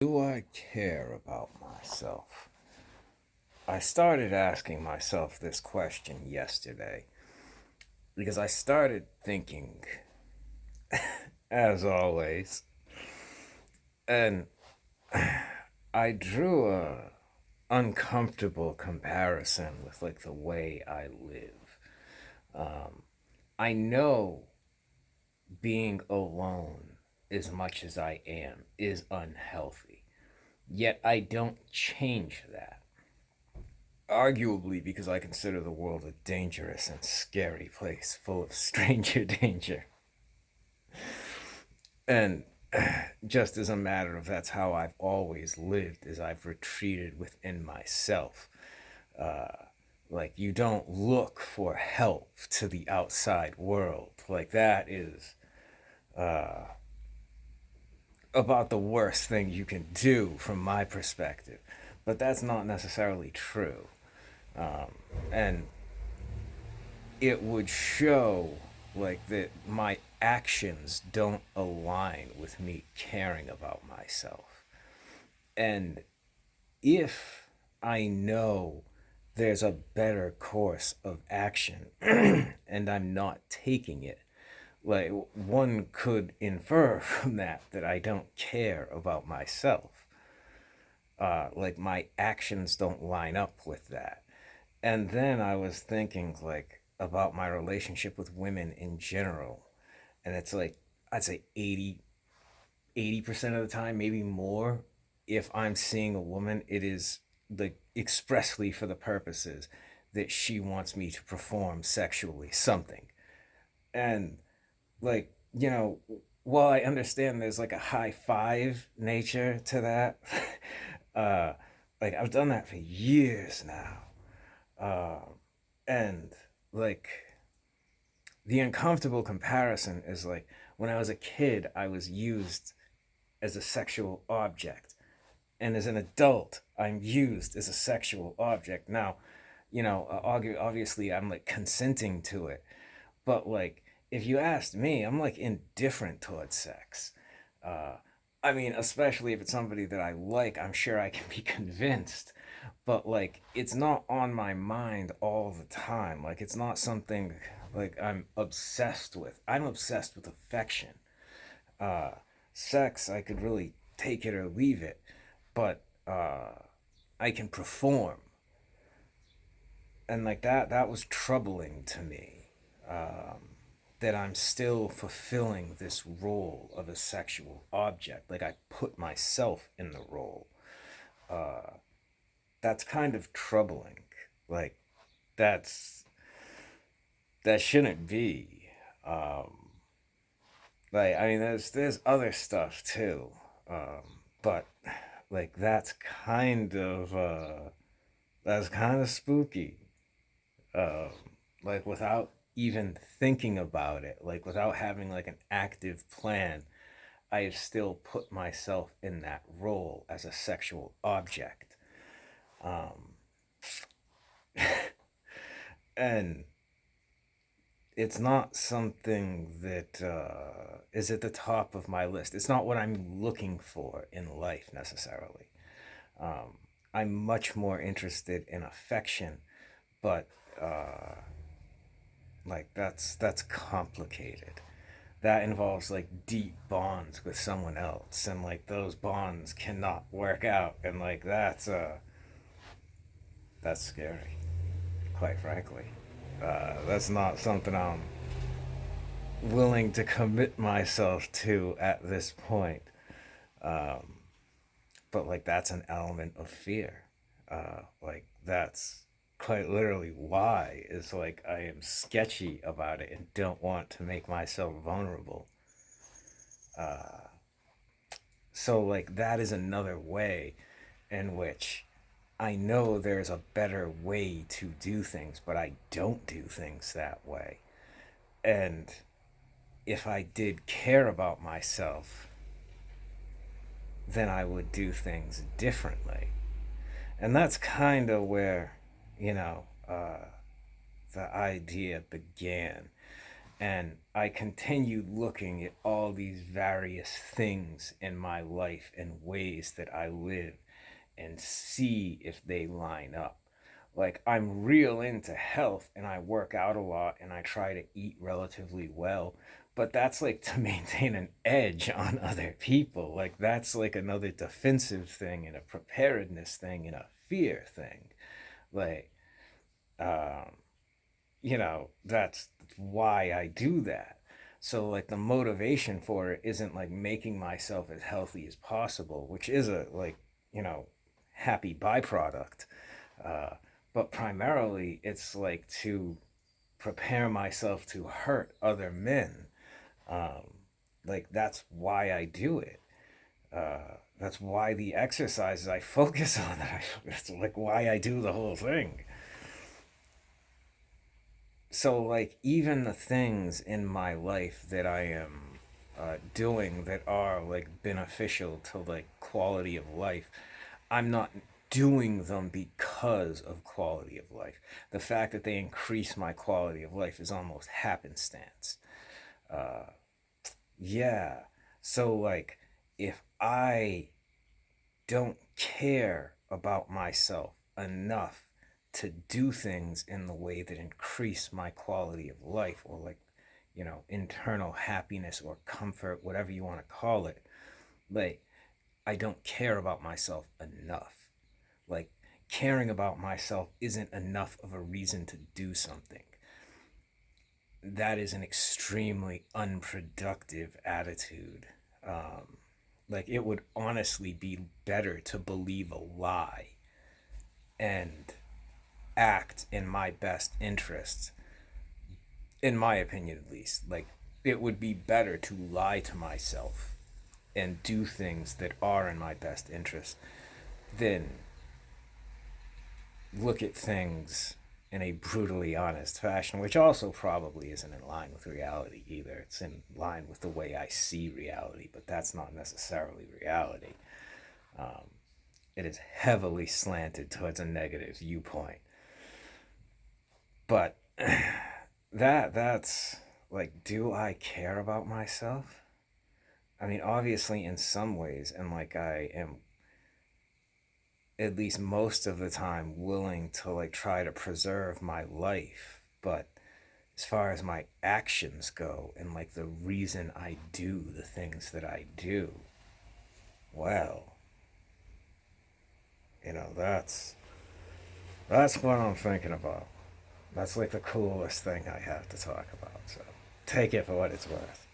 Do I care about myself? I started asking myself this question yesterday because I started thinking, as always, and I drew a uncomfortable comparison with like the way I live. I know being alone as much as I am is unhealthy, yet I don't change that. Arguably because I consider the world a dangerous and scary place full of stranger danger. And just as a matter of that's how I've always lived, is I've retreated within myself. Uh, like, you don't look for help to the outside world. Like, that is about the worst thing you can do from my perspective. But that's not necessarily true. And it would show like that my actions don't align with me caring about myself. And if I know there's a better course of action and I'm not taking it, like one could infer from that I don't care about myself. Like my actions don't line up with that. And then I was thinking like about my relationship with women in general. And it's like I'd say 80% of the time, maybe more, if I'm seeing a woman, it is like expressly for the purposes that she wants me to perform sexually something. And like, while I understand there's like a high five nature to that, uh, like I've done that for years now. And like the uncomfortable comparison is like when I was a kid, I was used as a sexual object. And as an adult, I'm used as a sexual object. Now, obviously I'm like consenting to it. But like, if you asked me, I'm like indifferent towards sex. Uh, I mean, especially if it's somebody that I like, I'm sure I can be convinced. But like, it's not on my mind all the time. Like, it's not something like I'm obsessed with. I'm obsessed with affection. Uh, Sex, I could really take it or leave it, but I can perform, and like that was troubling to me. That I'm still fulfilling this role of a sexual object. Like I put myself in the role. That's kind of troubling. Like that's that shouldn't be. Um, like I mean, there's other stuff too, but like that's kind of spooky. Um, like without even thinking about it, like without having like an active plan, I have still put myself in that role as a sexual object. Um, and it's not something that is at the top of my list. It's not what I'm looking for in life necessarily. Um, I'm much more interested in affection, but uh, like that's complicated. That involves like deep bonds with someone else, and like those bonds cannot work out, and like that's scary, quite frankly. That's not something I'm willing to commit myself to at this point. Um, but like that's an element of fear. Like that's quite literally why is like I am sketchy about it and don't want to make myself vulnerable. So like that is another way in which I know there's a better way to do things, but I don't do things that way. And if I did care about myself, then I would do things differently. And that's kind of where, you know, uh, the idea began. And I continued looking at all these various things in my life and ways that I live and see if they line up. Like, I'm real into health and I work out a lot and I try to eat relatively well, but that's like to maintain an edge on other people. Like, that's like another defensive thing and a preparedness thing and a fear thing. Like, um, that's why I do that. So like the motivation for it isn't like making myself as healthy as possible, which is a like, you know, happy byproduct. Uh, but primarily it's like to prepare myself to hurt other men. Um, like that's why I do it. That's why the exercises I focus on. That's like why I do the whole thing. So like even the things in my life that I am doing that are like beneficial to like quality of life, I'm not doing them because of quality of life. The fact that they increase my quality of life is almost happenstance. uh yeah. So like if I don't care about myself enough to do things in the way that increase my quality of life, or like, internal happiness or comfort, whatever you want to call it, like I don't care about myself enough. Like, caring about myself isn't enough of a reason to do something. That is an extremely unproductive attitude. um like, it would honestly be better to believe a lie and act in my best interests, in my opinion at least. Like, it would be better to lie to myself and do things that are in my best interest than look at things in a brutally honest fashion, which also probably isn't in line with reality either. It's in line with the way I see reality, but that's not necessarily reality. Um, it is heavily slanted towards a negative viewpoint. But that's like, do I care about myself? I mean, obviously in some ways, and like I am at least most of the time willing to like try to preserve my life, but as far as my actions go and like the reason I do the things that I do, well, that's what I'm thinking about. That's like the coolest thing I have to talk about. So take it for what it's worth.